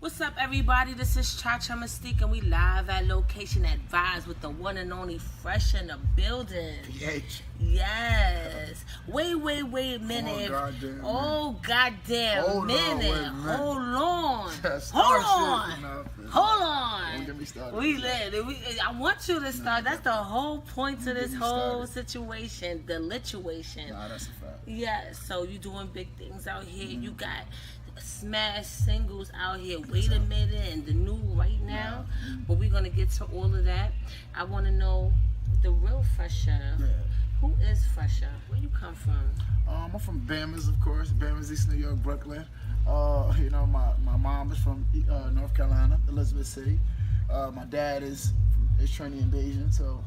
What's up, everybody? This is Cha-Cha Mystique, and we live at Location Advised with the one and only Phresher in the building. PH. Yes. Wait a minute. Oh, goddamn minute. Hold on. Don't get me started. We lit. I want you to start. That's the whole point to this whole situation, the lituation. Nah, that's a fact. Yes. So you doing big things out here. You got smash singles out here. Wait a minute, and the new right now. But we're gonna get to all of that. I want to know the real Phresher. Yeah. Who is Phresher? Where you come from? I'm from Bama's, of course. Bama's, East New York, Brooklyn. My mom is from North Carolina, Elizabeth City. My dad is Trinity and Bayesian, so.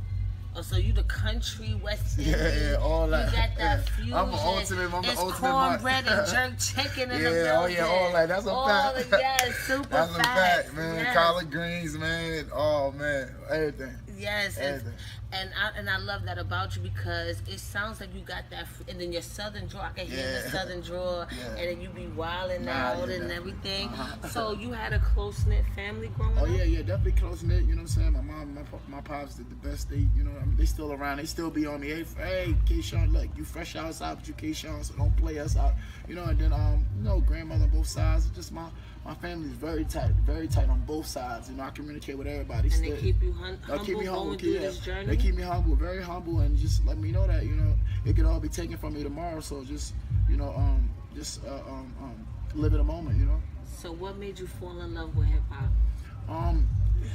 Oh, so you the country West Indian? Yeah, all that. You got that fusion. I'm the ultimate. It's cornbread and jerk chicken in the building. Oh yeah, all that. That's a fact. Yes, super That's facts. a fact, man. Yes. Collard greens, man. Oh man, everything. Yes, everything. And I love that about you because it sounds like you got that, and then your southern draw. I can hear the southern draw, and then you be wilding out and everything. So you had a close knit family growing up. Oh yeah, definitely close knit. You know what I'm saying? My mom, my pops did the best. They, they still around. They still be on me. Hey, K-Sean, look, you fresh outside, but you K-Sean, so don't play us out. And then grandmother on both sides. Just my family is very tight on both sides. I communicate with everybody. And they keep you humble going through this journey? They keep me humble, very humble, and just let me know that, it could all be taken from me tomorrow. So just, live in a moment, So what made you fall in love with hip-hop?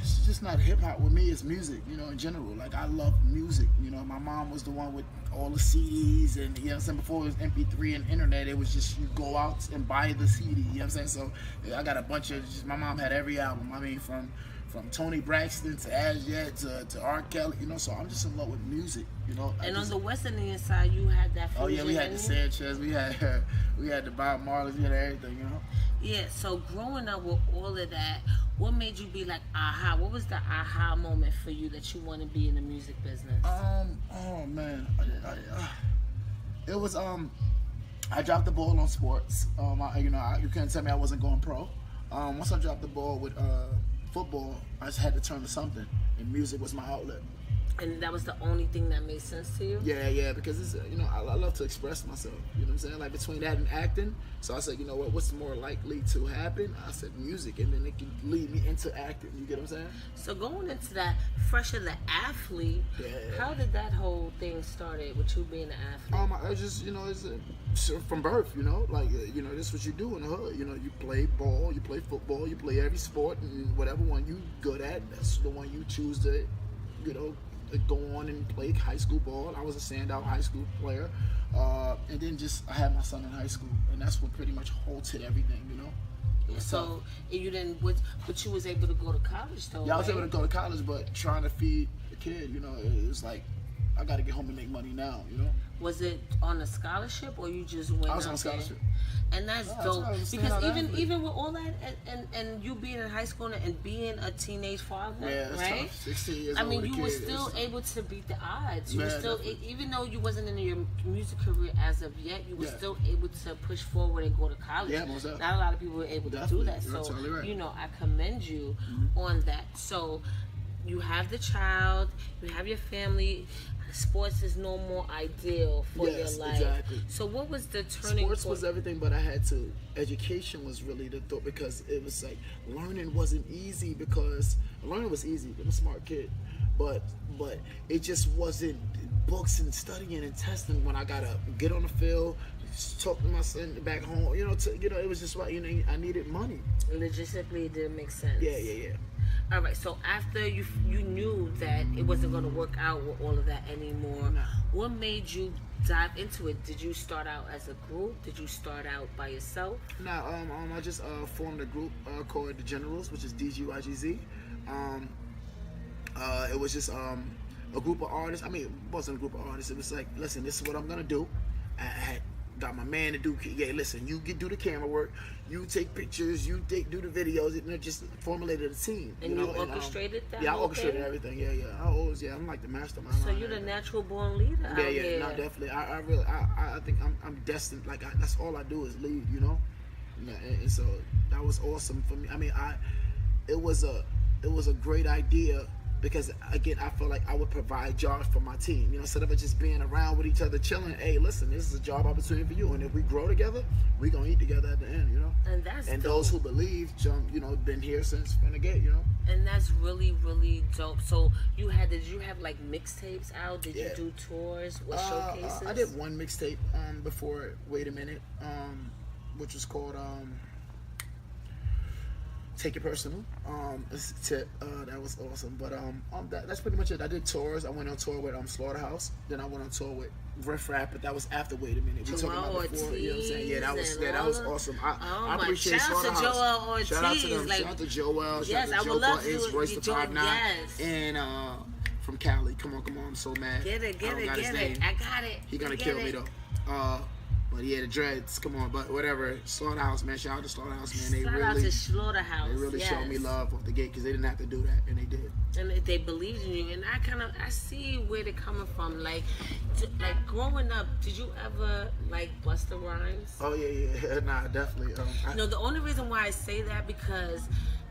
It's just not hip-hop with me, it's music, in general. Like, I love music, my mom was the one with all the CDs, and, before it was MP3 and internet, it was just, you go out and buy the CD, So, I got a bunch of, my mom had every album, from Tony Braxton to Azjet to R. Kelly, so I'm just in love with music, And on the West Indian side, you had that fusion. Oh yeah, we had the Sanchez, we had the Bob Marley, we had everything, Yeah, so growing up with all of that, what made you be like, aha? What was the aha moment for you that you want to be in the music business? Oh man, it was I dropped the ball on sports. You couldn't tell me I wasn't going pro. Once I dropped the ball with football, I just had to turn to something, and music was my outlet. And that was the only thing that made sense to you? Yeah, because it's, I love to express myself, what I'm saying? Like, between that and acting, so I said, what's more likely to happen? I said music, and then it can lead me into acting, you get what I'm saying? So going into that, Phresher the athlete, how did that whole thing started with you being an athlete? I just, it's from birth, like, this is what you do in the hood, you play ball, you play football, you play every sport, and whatever one you good at, that's the one you choose to, go on and play high school ball. I was a standout high school player, and then I had my son in high school, and that's what pretty much halted everything, So you didn't, but you was able to go to college though. Yeah, I was able to go to college, but trying to feed the kid, it was like, I got to get home and make money now, Was it on a scholarship, or you just went? I was on a scholarship. And that's dope, because even with all that, and you being in high school and being a teenage father, right? Tough. 16 years I mean, old, you were still able to beat the odds. You were still, definitely. even though you wasn't in your music career as of yet, you were still able to push forward and go to college. Yeah, most definitely. Not a lot of people were able to do that. You're So, totally right. I commend you on that. So, you have the child, you have your family. Sports is no more ideal for your life. Exactly. So what was the turning Sports point? was everything, but I had to. Education was really the thought, because it was like learning wasn't easy, because learning was easy. I'm a smart kid, but it just wasn't books and studying and testing. When I gotta get on the field, talk to my son back home, it was just like, I needed money. Logistically, it didn't make sense. Yeah. All right, so after you knew that it wasn't going to work out with all of that anymore, what made you dive into it? Did you start out as a group? Did you start out by yourself? No, I just formed a group called The Generals, which is DGYGZ. It was just a group of artists. I mean, it wasn't a group of artists. It was like, listen, this is what I'm going to do. I had got my man to do, listen, you do the camera work, you take pictures, you do the videos, just formulated a team. And you orchestrated that? Yeah, I orchestrated everything. Yeah. I'm like the mastermind. So you're the natural born leader out here. No, definitely. I think I'm destined. Like, that's all I do is lead. You know, and so that was awesome for me. I mean, it was a great idea because again, I felt like I would provide jobs for my team. You know, instead of just being around with each other, chilling. Hey, listen, this is a job opportunity for you, and if we grow together, we gonna eat together at the end. You know, and those who believe, you know, been here since from the gate. You know, and that's really, really dope. So did you have like mixtapes out? Did you do tours with showcases? I did one mixtape before Wait a Minute, which was called Take It Personal. That was awesome. But that's pretty much it. I did tours. I went on tour with Slaughterhouse. Then I went on tour with Riff Raff, but that was after Wait a Minute. We talking about before, you know what I'm saying? Yeah, that was awesome. I appreciate Slaughterhouse. Shout out to Joel Ortiz. Shout out to them. Shout out to Joel. Yes, shout out to I would love to Buttons, Royce the 5'9", yes. and from Cali. Come on, I'm so mad. Get it. I got it. He gonna kill me though. But yeah, the dreads, come on, but whatever. Slaughterhouse, man. Shout out to Slaughterhouse, man. Shout out to Slaughterhouse. They really showed me love off the gate because they didn't have to do that, and they did. And they believed in you, and I see where they're coming from. Like growing up, did you ever like Busta Rhymes? Oh yeah, nah, definitely. No, the only reason why I say that because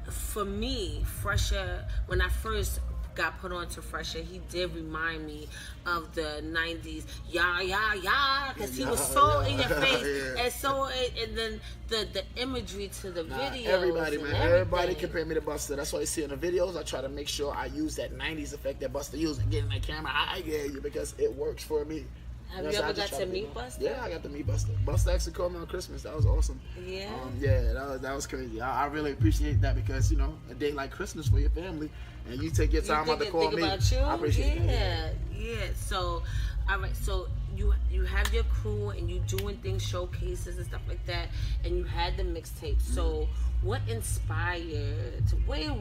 for me, Phresher, when I first got put on to Phresher, he did remind me of the 90s because he was so in your face and so and then the imagery to the videos. Everybody compared me to Busta. That's why you see in the videos I try to make sure I use that 90s effect that Busta used and get in that camera. I get you because it works for me. Have you ever got to meet Busta? Yeah, I got to meet Busta. Busta actually called me on Christmas. That was awesome. Yeah. That was crazy. I really appreciate that because, you know, a day like Christmas for your family and you take your time out to call me. About you? I appreciate that. Yeah. So, all right. So you have your crew and you doing things, showcases and stuff like that, and you had the mixtape. So what inspired? Wait a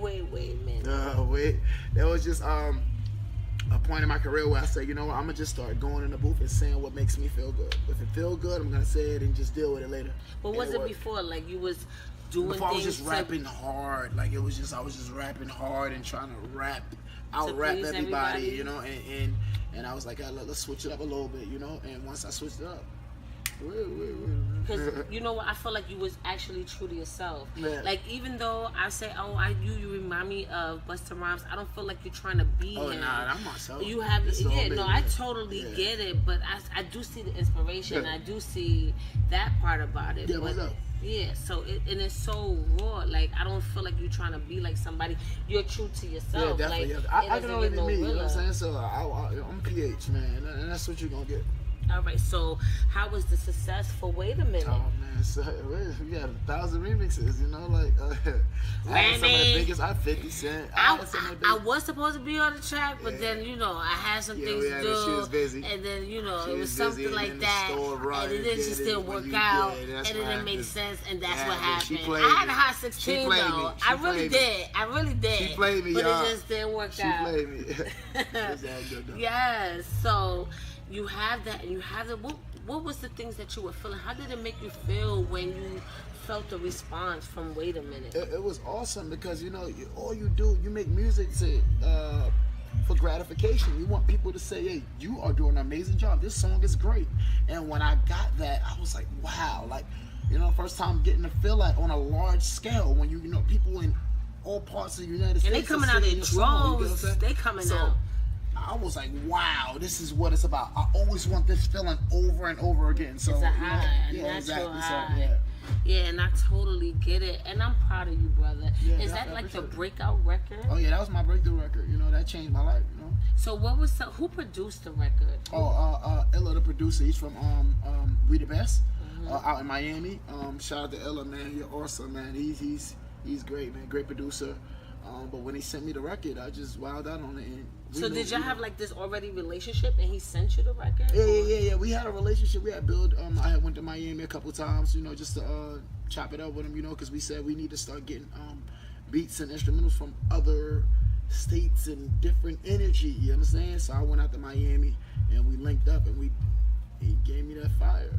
minute. That was just a point in my career where I said, you know what, I'm gonna just start going in the booth and saying what makes me feel good. If it feel good, I'm gonna say it and just deal with it later. But was it before, like you was doing before things? I was just rapping hard, like I was just rapping hard and trying to out rap everybody, you know, and I was like, let's switch it up a little bit, you know. And once I switched it up, because you know what, I feel like you was actually true to yourself. Yeah. Like even though I say, you remind me of Busta Rhymes, I don't feel like you're trying to be him. Nah, I'm myself. You have I totally get it, but I do see the inspiration. I do see that part about it. Yeah, what's up? Yeah, so it's so raw. Like I don't feel like you're trying to be like somebody. You're true to yourself. Yeah, definitely. Like, I can only be me. You know what I'm saying? So I'm PH, man, and that's what you're gonna get. All right, so how was the success for Wait a Minute? Oh man, so we had 1,000 remixes, you know, like I had some of the biggest. I had 50 Cent. I was supposed to be on the track, but then you know I had some things to do. She was busy, and then you know it was something like that, and it just didn't work out, and it didn't make sense, and that's what happened. I had a hot 16 though. I really did. She played me, but y'all. it just didn't work out. She played me. It was all good though. Yes, so. You have that, and you have the. What was the things that you were feeling? How did it make you feel when you felt the response from Wait a Minute? It was awesome because you know all you do, you make music for gratification. You want people to say, "Hey, you are doing an amazing job. This song is great." And when I got that, I was like, "Wow!" Like, you know, first time getting to feel that on a large scale when you know people in all parts of the United States and they coming out in droves. They coming out. I was like, wow, this is what it's about. I always want this feeling over and over again. So it's a high, high. Yeah, and I totally get it. And I'm proud of you, brother. Yeah, is that like the breakout record? Oh yeah, that was my breakthrough record. You know, that changed my life, you know. So who produced the record? Illa, the producer. He's from We the Best, out in Miami. Shout out to Illa, man. You're awesome, man. He's great, man. Great producer. But when he sent me the record, I just wowed out on it. And so did y'all have like this already relationship, and he sent you the record? Yeah. We had a relationship. We had built. I had went to Miami a couple times, you know, just to chop it up with him, you know, because we said we need to start getting beats and instrumentals from other states and different energy. You understand? So I went out to Miami and we linked up, and he gave me that fire.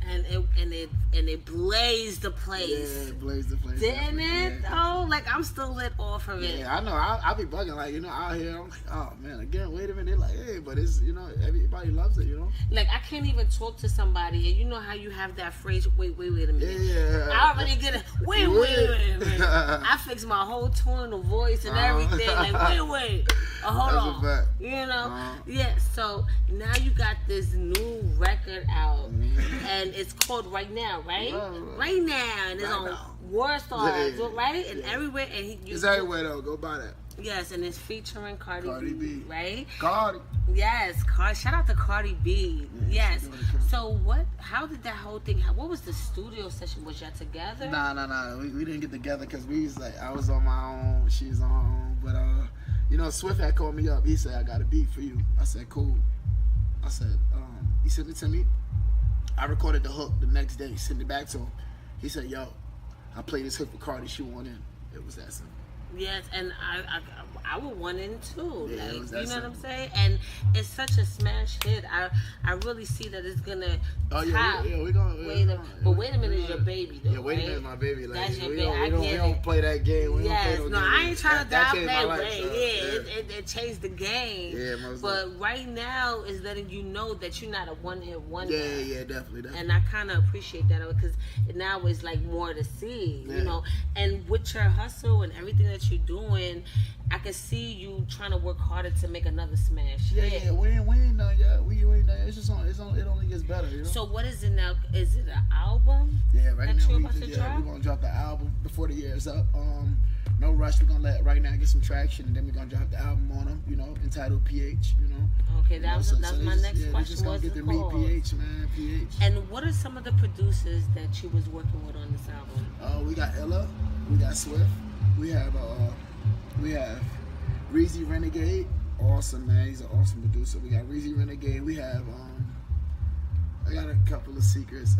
And and it blazed the place. Yeah, it blazed the place. Didn't it? Yeah. Oh, like I'm still lit off of it. Yeah, I know. I be bugging like, you know, out here. I'm like, oh man, again, wait a minute. They're like, hey, but it's, you know, everybody loves it, you know. Like I can't even talk to somebody, and you know how you have that phrase. Wait a minute. Yeah. I already get it. Wait a minute. I fixed my whole tone of voice and everything. Like wait. Hold on. You know. Yeah. So now you got this new record out, and it's called Right Now, right? Right Now, and it's on War Stars, right? And everywhere, and it's everywhere though. Go buy that. Yes, and it's featuring Cardi B, right? Cardi. Yes, shout out to Cardi B. Yes. So how did that whole thing, what was the studio session? Was y'all together? Nah. We didn't get together because we was like, I was on my own, she was on her own. But, you know, Swift had called me up. He said, I got a beat for you. I said, cool. I said, he sent it to me. I recorded the hook the next day, sent it back to him. He said, yo, I played this hook for Cardi, she won in. It was that simple. Yes, and I would want in too. Yeah, like, it was that you know simple. what I'm saying? And it's such a smash hit. I really see that it's gonna. We're gonna. Wait a minute, is your baby though? Yeah, wait a right? minute, my baby. Like, That's your we baby. We don't play that game. We Yes, don't play no, I ain't trying to downplay life, way. Yeah, it changed the game. Yeah, most but right now is letting you know that you're not a one-hit wonder. Yeah, definitely. And I kind of appreciate that because now it's like more to see, you know. And with your hustle and everything that you're doing, I can see you trying to work harder to make another smash. Yeah, we ain't done yet. We ain't done. It's just it only gets better, you know. So what is it now? Is it an album? Yeah, right now we're gonna drop the album before the year is up. No rush. We're gonna let Right Now get some traction, and then we're gonna drop the album on them. You know, entitled PH. You know. Okay, that's my next question. Just gonna get to meet PH, man. PH. And what are some of the producers that you was working with on this album? We got Ella. We got Swift. We have Reezy Renegade. Awesome, man. He's an awesome producer. We got Reezy Renegade. We have I got a couple of secrets.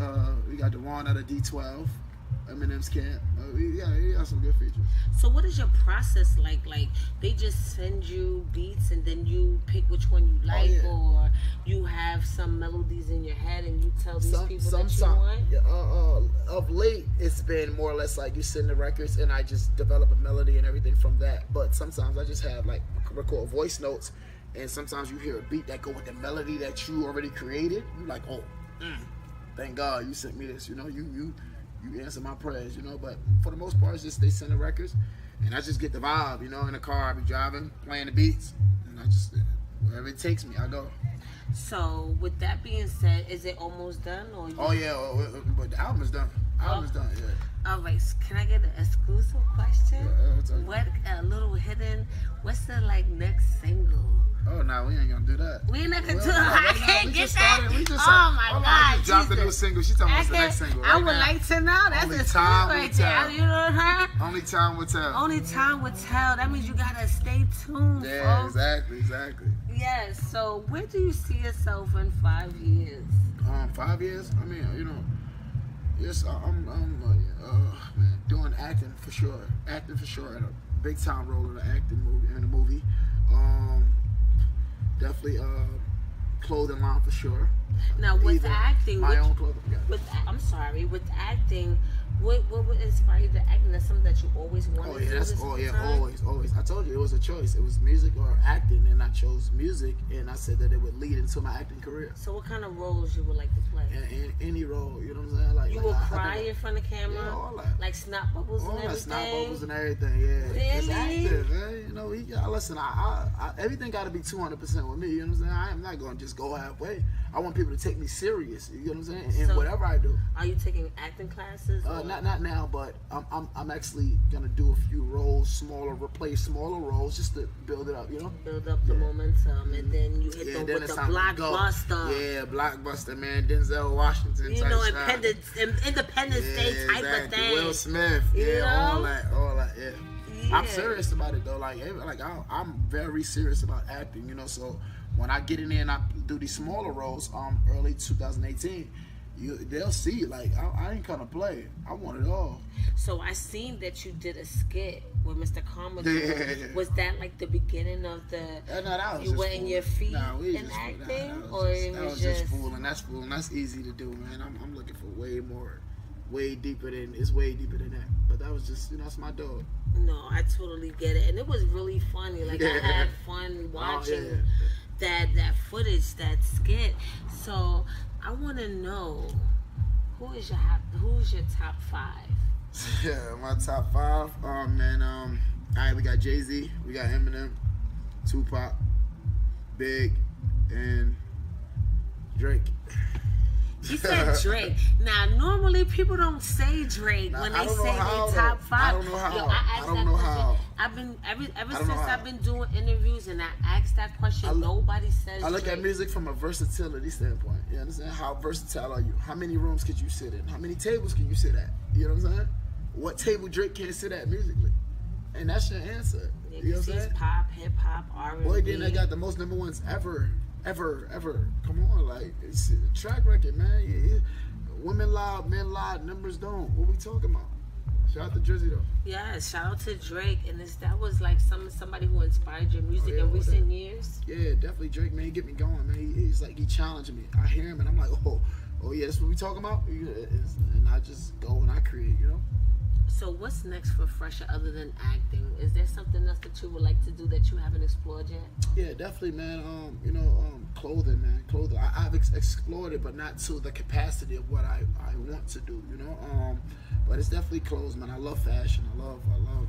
We got Dewan out of D12, Eminem's camp. We got some good features. So what is your process like? Like they just send you beats and then you pick which one you like, or you have some melodies in your head and you tell these people that you want? Of late, it's been more or less like you send the records and I just develop a melody and everything from that. But sometimes I just have like record voice notes, and sometimes you hear a beat that go with the melody that you already created. You like, thank God you sent me this. You know, you answer my prayers. You know, but for the most part, it's just they send the records, and I just get the vibe. You know, in the car, I be driving, playing the beats, and I just wherever it takes me, I go. So with that being said, is it almost done? Or but the album is done. Album is done. Yeah. All right. So can I get an exclusive question? Yeah, what a little hidden? What's the next single? Oh no, we ain't gonna do that. We ain't gonna do that. I can't get that. Oh my God! I just dropped a new single. She talking about the next single. I would like to know. That's only a time right will there. tell. You know what I'm saying? Only time will tell. Only time will tell. That means you gotta stay tuned. Yeah, folks. exactly. Yes. So where do you see yourself in 5 years? 5 years? I mean, you know, yes, I'm man, doing acting for sure. Acting for sure. In a big time role in a movie. Definitely clothing line for sure. Now with acting, my own clothing. Yeah. With acting, what would inspire you to act? And that's something that you always wanted to do. Always. I told you it was a choice. It was music or acting, and I chose music, and I said that it would lead into my acting career. So what kind of roles you would like to play? Any role, you know what I'm saying? You will cry in front of camera? Yeah, all that. Like snot bubbles and everything? Snot bubbles and everything, yeah. Really? It's active, man. You know, listen, I everything got to be 200% with me, you know what I'm saying? I am not going to just go halfway. I want people to take me serious, you know what I'm saying? And so, whatever I do. Are you taking acting classes? Not now, but I'm actually gonna do a few roles, replace smaller roles, just to build it up, you know. Build up the momentum, and then you hit them with the blockbuster. Yeah, blockbuster, man. Denzel Washington. You know, Independence Day type of thing. Will Smith. All that. Yeah. I'm serious about it though. I'm very serious about acting, you know. So when I get in there and I do these smaller roles, early 2018. they'll see. Like I ain't gonna play. I want it all. So I seen that you did a skit with Mr. Commodore. Yeah. Was that like the beginning of the? No, that was you just wetting fooling. your feet Nah, we in just acting, that was just fooling. That's fooling. That's easy to do, man. I'm looking for way deeper than that. But that was just, that's my dog. No, I totally get it, and it was really funny. Like I had fun watching that footage, that skit. So I want to know who's your top 5? Yeah, my top 5. Oh man, all right, we got Jay-Z, we got Eminem, Tupac, Big, and Drake. He said Drake. Now, normally people don't say Drake when they say their top 5. I don't know how. Yo, I don't know how. I've been ever since I've been doing interviews and I asked that question. Nobody says. I look Drake. at music from a versatility standpoint. You understand? How versatile are you? How many rooms could you sit in? How many tables can you sit at? You know what I'm saying? What table Drake can sit at musically? And that's your answer. Yeah, you know what I'm saying? Pop, hip hop, R&B. Boy, then I got the most number ones ever. Come on, like, it's a track record, man. Yeah. Women loud, men loud, numbers don't. What we talking about? Shout out to Drizzy though. Yeah, shout out to Drake, and that was like somebody who inspired your music in recent years. Yeah, definitely Drake, man. He get me going, man. He's like, he challenged me. I hear him and I'm like, oh yeah, that's what we talking about. And I just go and I create, So what's next for Phresher other than acting? Is there something else that you would like to do that you haven't explored yet? Yeah, definitely, man. Clothing, man. Clothing. I've explored it, but not to the capacity of what I want to do, But it's definitely clothes, man. I love fashion. I love.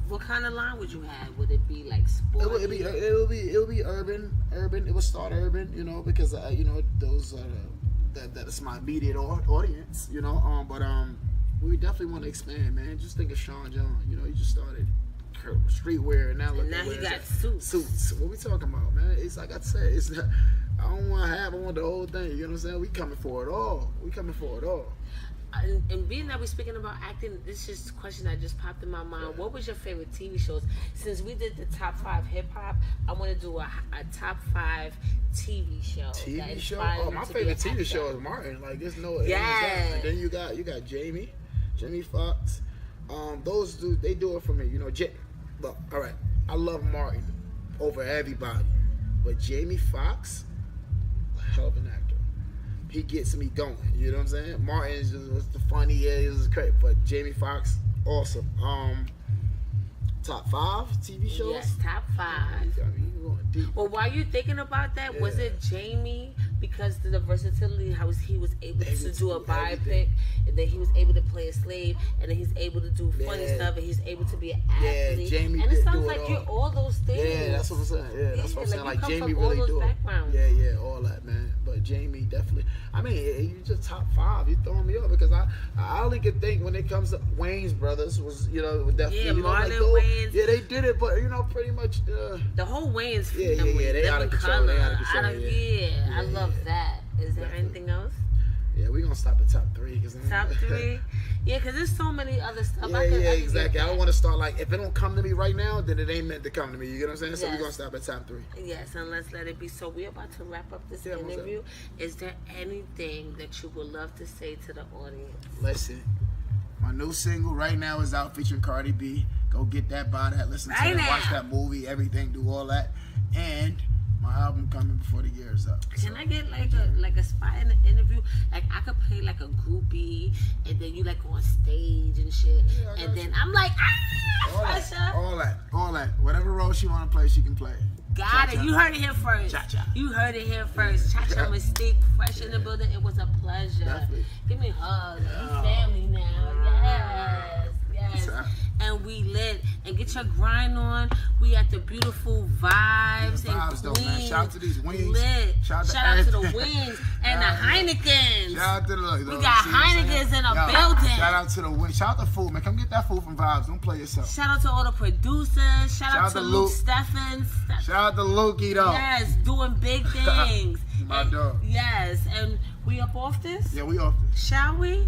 What kind of line would you have? Would it be like sport? It'll be urban. It would start urban, because those that's my immediate audience, But we definitely want to expand, man. Just think of Sean John. He just started streetwear, and now he got suits. Suits. What we talking about, man? It's like I said. I don't want I want the whole thing. You know what I'm saying? We coming for it all. And being that we're speaking about acting, this is just a question that just popped in my mind. Yeah. What was your favorite TV shows? Since we did the top 5 hip hop, I want to do a top 5 TV show. TV show? Oh, my favorite TV show is Martin. Like, there's no. Yeah. And then you got Jamie Foxx. Those dudes, they do it for me. Look, all right. I love Martin over everybody, but Jamie Foxx, a hell of an actor. He gets me going. You know what I'm saying? Martin is just the funny is great, but Jamie Foxx, awesome. Top 5 TV shows? Yes, top 5. I mean, you're going deep. Well, while you're thinking about that, was it Jamie because of the versatility, how he was able to do a biopic, and then he was able to play a slave, and then he's able to do funny stuff, and he's able to be an athlete. Yeah, Jamie and it did sounds do like it you're all those things. Yeah, that's what I'm saying. Yeah, that's what I'm saying. Like Jamie really do it. Yeah, all that, man. But Jamie definitely. I mean, you just top 5. You throwing me up because I only can think when it comes to Wayne's brothers was definitely Marlon Wayans. Yeah, they did it, but pretty much the whole Wayans family. Yeah, they out of control. I love that. Is there anything else? Yeah, we're gonna stop at top 3. Top 3? Yeah, because there's so many other stuff. Yeah, exactly. I don't want to start like, if it don't come to me right now, then it ain't meant to come to me. You get what I'm saying? So we're gonna stop at top 3. Yes, and let's let it be. So we're about to wrap up this interview. Is there anything that you would love to say to the audience? Listen, my new single right now is out featuring Cardi B. Go get that, buy that, listen to it, watch that movie, everything, do all that. And my album coming before the year is up. Can I get like a spot in the interview? Like I could play like a groupie, and then you like on stage and shit, and then I'm like, Phresher. All that. Whatever role she want to play, she can play. Got it. You heard it here first. Cha-cha. You heard it here first. Cha-cha Mystique, Phresher in the building. It was a pleasure. Definitely. Give me a hug. We family now. Yes. And we lit. And get your grind on. We at the beautiful Vibes and Queens. Though, man. Shout out to these wings. Lit. Shout out to the wings and the Heinekens. Shout out to the we got Heinekens in a building. Shout out to the wings. Shout out to food, man. Come get that food from Vibes. Don't play yourself. Shout out to all the producers. Shout out to Luke Steffens. Shout out to Lukey, though. Yes, doing big things. My dog. Yes, and we up off this? Yeah, we off this. Shall we?